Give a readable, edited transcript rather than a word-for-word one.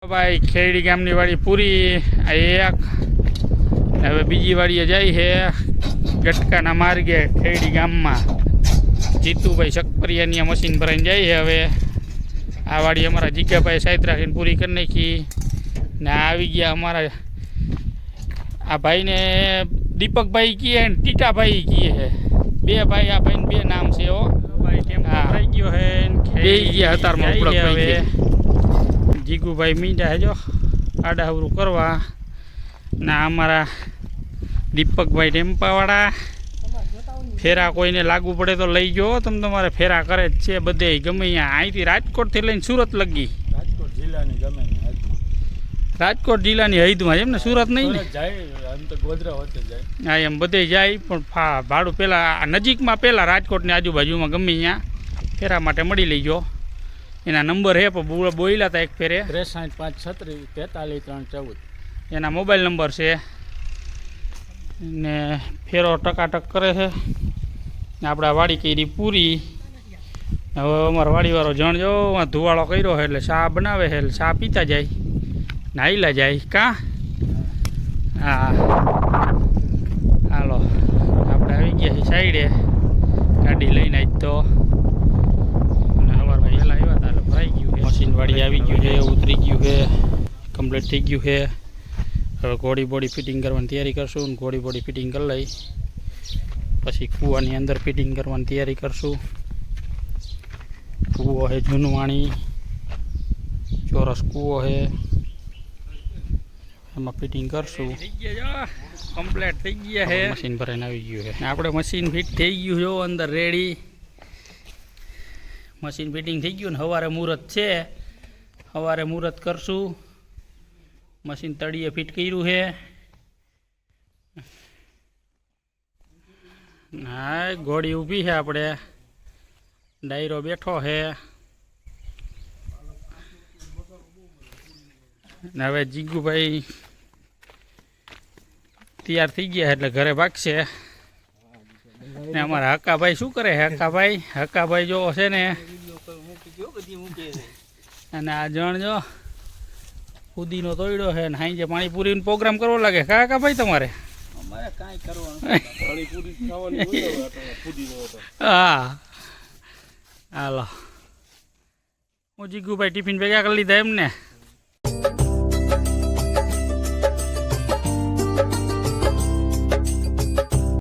ભાઈ ખેડી ગામની વાડી પૂરી આ એક હવે બીજી વાડીએ જાય છે ગટકાના માર્ગે ખેડી ગામમાં જીતુભાઈ શકપરિયાની મશીન ભરાઈને જાય છે. હવે આ વાડી અમારા જીગાભાઈ સાઈડ રાખીને પૂરી કરી નાખી ને આવી ગયા અમારા આ ભાઈને દીપકભાઈ કીએ ને ટીટાભાઈ કીએ છે. બે ભાઈ આ ભાઈને બે નામ છે. હો ભાઈ કેમ થઈ ગયો હે બે ગયા હતારમાં હવે જીગુભાઈ મીંડા જો આડાહવરું કરવા ના અમારા દીપકભાઈ ટેમ્પાવાળા ફેરા કોઈને લાગુ પડે તો લઈ ગયો. તમે તમારે ફેરા કરે જ છે બધે ગમે અહીંયા અહીંથી રાજકોટથી લઈને સુરત લગી રાજકોટ જિલ્લાની હૈદમાં એમ ને સુરત નહીં ને હા એમ બધે જાય પણ ભાડું પહેલાં નજીકમાં પહેલાં રાજકોટની આજુબાજુમાં ગમે અહીંયા ફેરા માટે મળી લઈ ગયો. એના નંબર હે પણ બોલ્યા હતા એક ફેરે 63 5 36 43 3 14 એના મોબાઈલ નંબર છે ને ફેરો ટકાટક કરે છે. આપણા વાડી કરી પૂરી. હવે અમારો વાડીવાળો જણ જો ધુવાળો કર્યો છે એટલે ચા બનાવે છે એટલે ચા પીતા જાય નાહીલા જાય કાં. હા હાલો આપણે આવી ગયા છીએ સાઈડે ગાડી લઈને આજ તો મશીન વાળી આવી ગયું છે ઉતરી ગયું છે કમ્પ્લીટ થઈ ગયું છે. હવે ઘોડી બોડી ફિટિંગ કરવાની તૈયારી કરશું ને ઘોડી બોડી ફિટિંગ કરી લઈ પછી કૂવાની અંદર ફિટિંગ કરવાની તૈયારી કરશું. કૂવો છે જૂનવાણી ચોરસ કૂવો છે એમાં ફિટિંગ કરશું. કમ્પ્લીટ થઈ ગયા છે મશીન ભરાઈને આવી ગયું છે આપણે મશીન ફિટ થઈ ગયું જો અંદર રેડી મશીન ફિટિંગ થઈ ગયું ને સવારે મુહૂર્ત છે સવારે મુહૂર્ત કરશું. મશીન તળિયે ફિટ કર્યું છે. હા ઘોડી ઊભી છે આપણે ડાયરો બેઠો છે ને હવે જીગુભાઈ તૈયાર થઈ ગયા એટલે ઘરે ભાગશે. ને અમારા હકાભાઈ શું કરે હકાભાઈ જો છે ને અને આ જણ જો ફુદીનો તોડ્યો છે ને હાઈ પાણીપુરીનો પ્રોગ્રામ કરવો લાગે હકાભાઈ તમારે હા હાલો હું જીગુભાઈ ટિફિન ભેગા કરી લીધા એમને.